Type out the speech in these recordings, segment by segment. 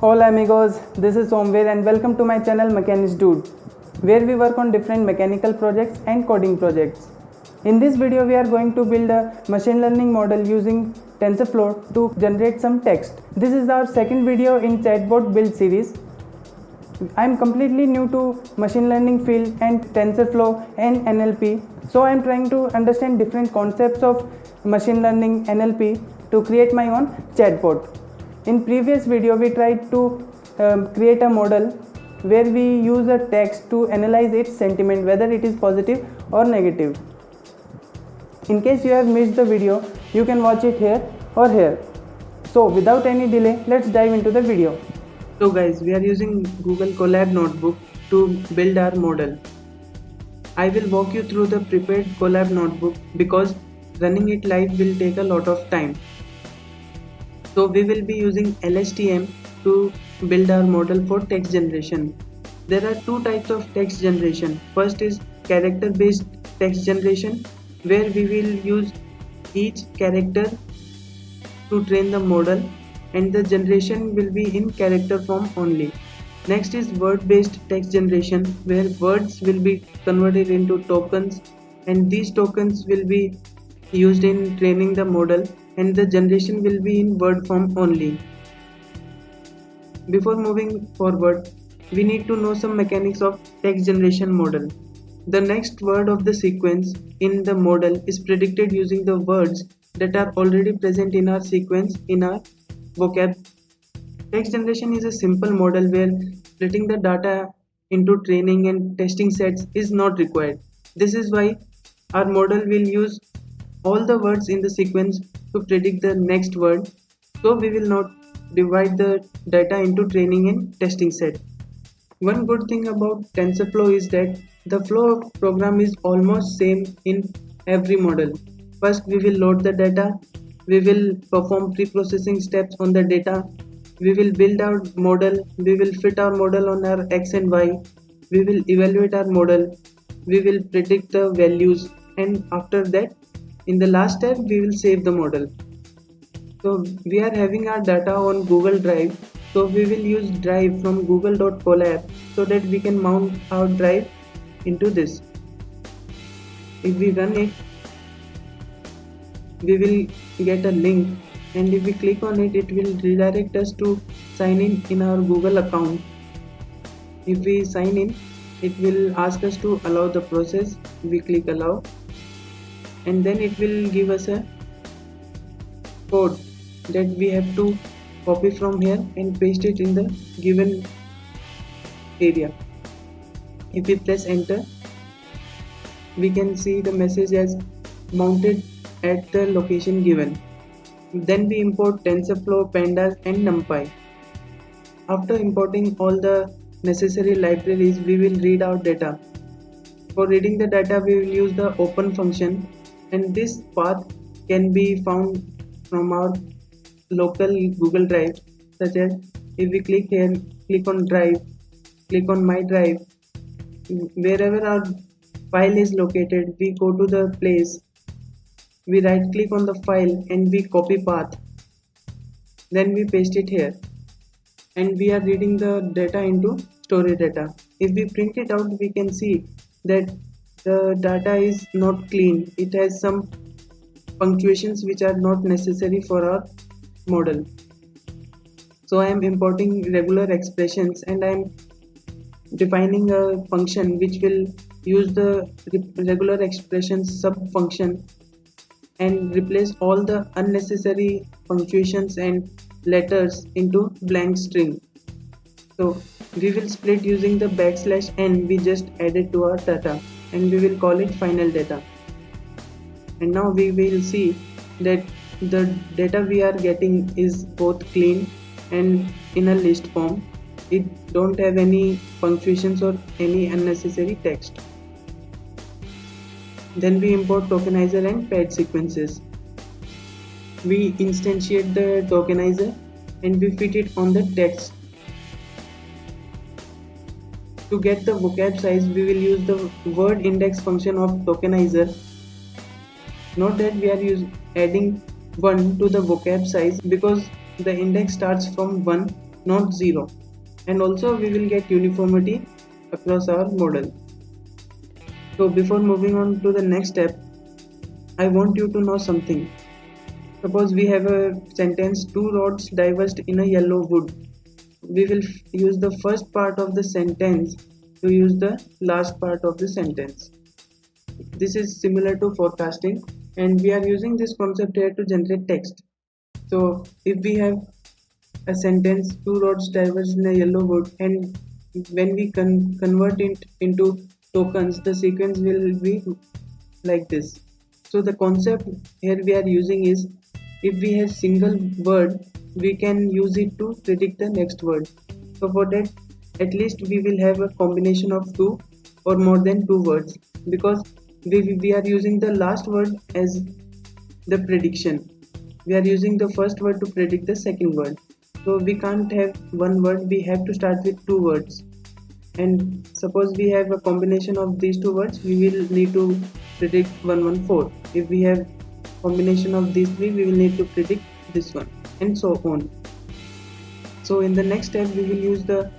Hola amigos, this is Somveer and welcome to my channel Mechanics Dude, where we work on different mechanical projects and coding projects. In this video we are going to build a machine learning model using TensorFlow to generate some text. This is our second video in chatbot build series. I am completely new to machine learning field and TensorFlow and NLP, so I am trying to understand different concepts of machine learning NLP to create my own chatbot. In previous video we tried to create a model where we use a text to analyze its sentiment, whether it is positive or negative. In case you have missed the video, you can watch it here or here. So without any delay, let's dive into the video. So guys, we are using Google Colab Notebook to build our model. I will walk you through the prepared Colab Notebook because running it live will take a lot of time. So we will be using LSTM to build our model for text generation. There are two types of text generation. First is character based text generation, where we will use each character to train the model and the generation will be in character form only. Next is word based text generation, where words will be converted into tokens and these tokens will be used in training the model and the generation will be in word form only. Before moving forward, we need to know some mechanics of text generation model. The next word of the sequence in the model is predicted using the words that are already present in our sequence in our vocab. Text generation is a simple model where splitting the data into training and testing sets is not required. This is why our model will use all the words in the sequence to predict the next word, so we will not divide the data into training and testing set. One good thing about TensorFlow is that the flow of program is almost same in every model. First we will load the data, we will perform pre-processing steps on the data, we will build our model, we will fit our model on our X and Y, we will evaluate our model, we will predict the values, and after that in the last step we will save the model. So we are having our data on Google Drive, so we will use Drive from google.colab so that we can mount our drive into this. If we run it, we will get a link, and if we click on it, it will redirect us to sign in our Google account. If we sign in, it will ask us to allow the process. We click allow, and then it will give us a code that we have to copy from here and paste it in the given area. If we press enter, we can see the message as mounted at the location given. Then we import TensorFlow, Pandas and NumPy. After importing all the necessary libraries, we will read our data. For reading the data, we will use the open function, and this path can be found from our local Google Drive, such as if we click here, click on Drive, click on My Drive, wherever our file is located, we go to the place, we right click on the file and we copy path, then we paste it here, and we are reading the data into storage data. If we print it out, we can see that the data is not clean, it has some punctuations which are not necessary for our model. So I am importing regular expressions and I am defining a function which will use the regular expressions sub function and replace all the unnecessary punctuations and letters into blank string. So we will split using the \n we just added to our data, and we will call it final data. And now we will see that the data we are getting is both clean and in a list form. It don't have any punctuations or any unnecessary text. Then we import tokenizer and paired sequences. We instantiate the tokenizer and we fit it on the text. To get the vocab size, we will use the word index function of tokenizer. Note that we are adding 1 to the vocab size because the index starts from 1 not 0. And also we will get uniformity across our model. So before moving on to the next step, I want you to know something. Suppose we have a sentence, two roads diverged in a yellow wood. We will use the first part of the sentence to use the last part of the sentence. This is similar to forecasting, and we are using this concept here to generate text. So if we have a sentence, two roads diverge in a yellow wood, and when we convert it into tokens, the sequence will be like this. So the concept here we are using is, if we have single word, we can use it to predict the next word. So for that, at least we will have a combination of two or more than two words, because we are using the last word as the prediction. We are using the first word to predict the second word. So we can't have one word, we have to start with two words. And suppose we have a combination of these two words, we will need to predict 114. If we have combination of these three, we will need to predict this one, and so on. So in the next step, we will use the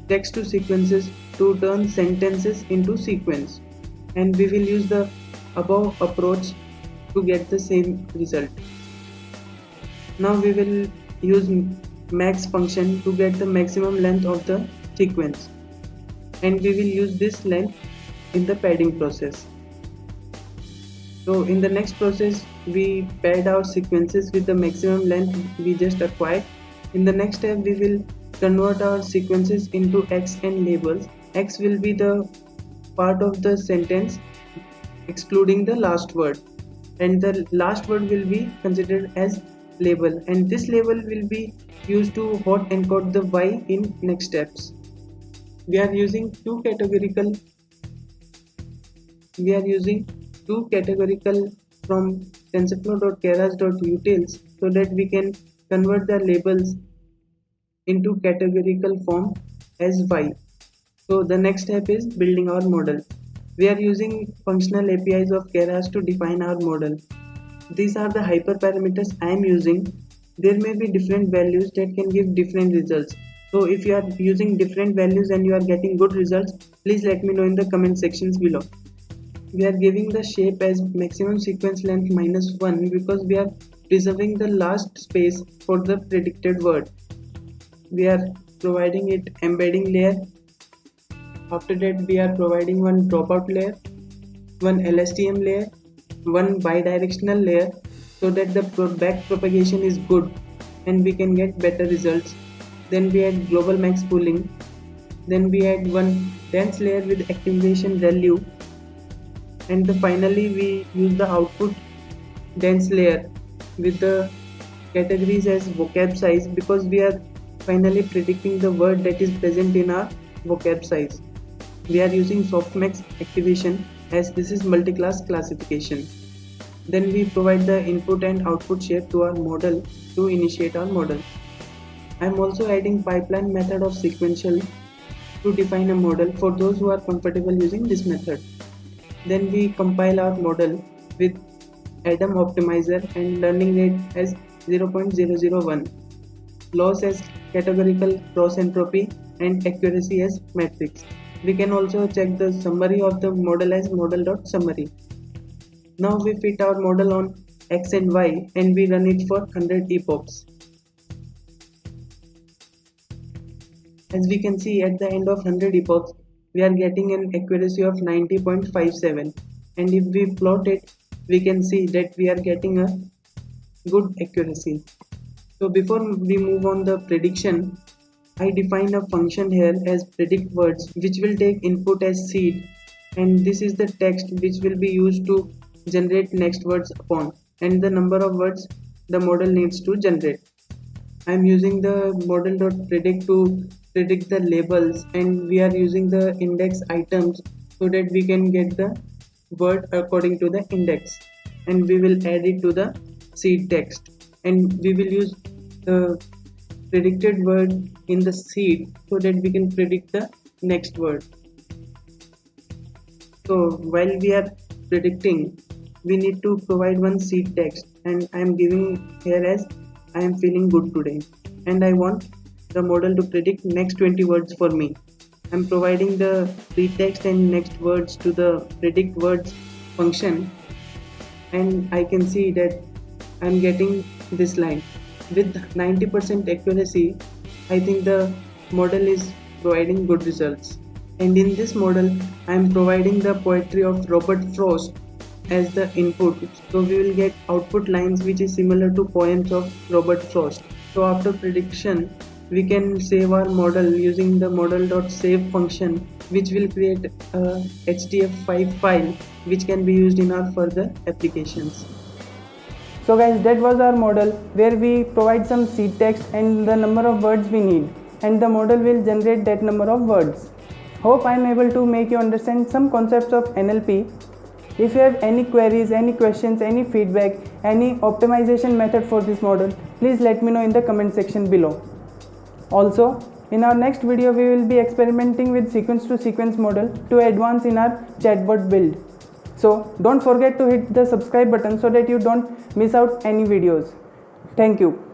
text to sequences to turn sentences into sequence, and we will use the above approach to get the same result. Now we will use max function to get the maximum length of the sequence, and we will use this length in the padding process. So in the next process, we pad our sequences with the maximum length we just acquired. In the next step, we will convert our sequences into X and labels. X will be the part of the sentence excluding the last word, and the last word will be considered as label, and this label will be used to hot encode the Y in next steps. We are using two categorical from tensorflow.keras.utils so that we can convert the labels into categorical form as Y. So the next step is building our model. We are using functional APIs of Keras to define our model. These are the hyperparameters I am using. There may be different values that can give different results. So if you are using different values and you are getting good results, please let me know in the comment sections below. We are giving the shape as maximum sequence length -1 because we are preserving the last space for the predicted word. We are providing it embedding layer. After that, we are providing one dropout layer, one LSTM layer, one bidirectional layer, so that the back propagation is good and we can get better results. Then we add global max pooling. Then we add one dense layer with accumulation value, and finally we use the output dense layer with the categories as vocab size, because we are finally predicting the word that is present in our vocab size. We are using softmax activation as this is multi-class classification. Then we provide the input and output shape to our model to initiate our model. I am also adding pipeline method of sequential to define a model for those who are comfortable using this method. Then we compile our model with Adam optimizer and learning rate as 0.001, loss as categorical cross entropy, and accuracy as matrix. We can also check the summary of the model as model.summary. Now we fit our model on X and Y and we run it for 100 epochs. As we can see, at the end of 100 epochs, we are getting an accuracy of 90.57, and if we plot it, we can see that we are getting a good accuracy. So before we move on the prediction, I define a function here as predict words, which will take input as seed, and this is the text which will be used to generate next words upon, and the number of words the model needs to generate. I am using the model.predict to predict the labels, and we are using the index items so that we can get the word according to the index, and we will add it to the seed text, and we will use the predicted word in the seed so that we can predict the next word. So while we are predicting, we need to provide one seed text, and I am giving here as I am feeling good today, and I want the model to predict next 20 words for me. I'm providing the pretext and next words to the predict words function, and I can see that I'm getting this line. With 90% accuracy, I think the model is providing good results. And in this model, I'm providing the poetry of Robert Frost as the input. So we will get output lines which is similar to poems of Robert Frost. So after prediction, we can save our model using the model.save function, which will create a HTF5 file which can be used in our further applications. So guys, that was our model where we provide some seed text and the number of words we need, and the model will generate that number of words. Hope I am able to make you understand some concepts of NLP. If you have any queries, any questions, any feedback, any optimization method for this model, please let me know in the comment section below. Also, in our next video, we will be experimenting with sequence to sequence model to advance in our chatbot build. So don't forget to hit the subscribe button so that you don't miss out any videos. Thank you.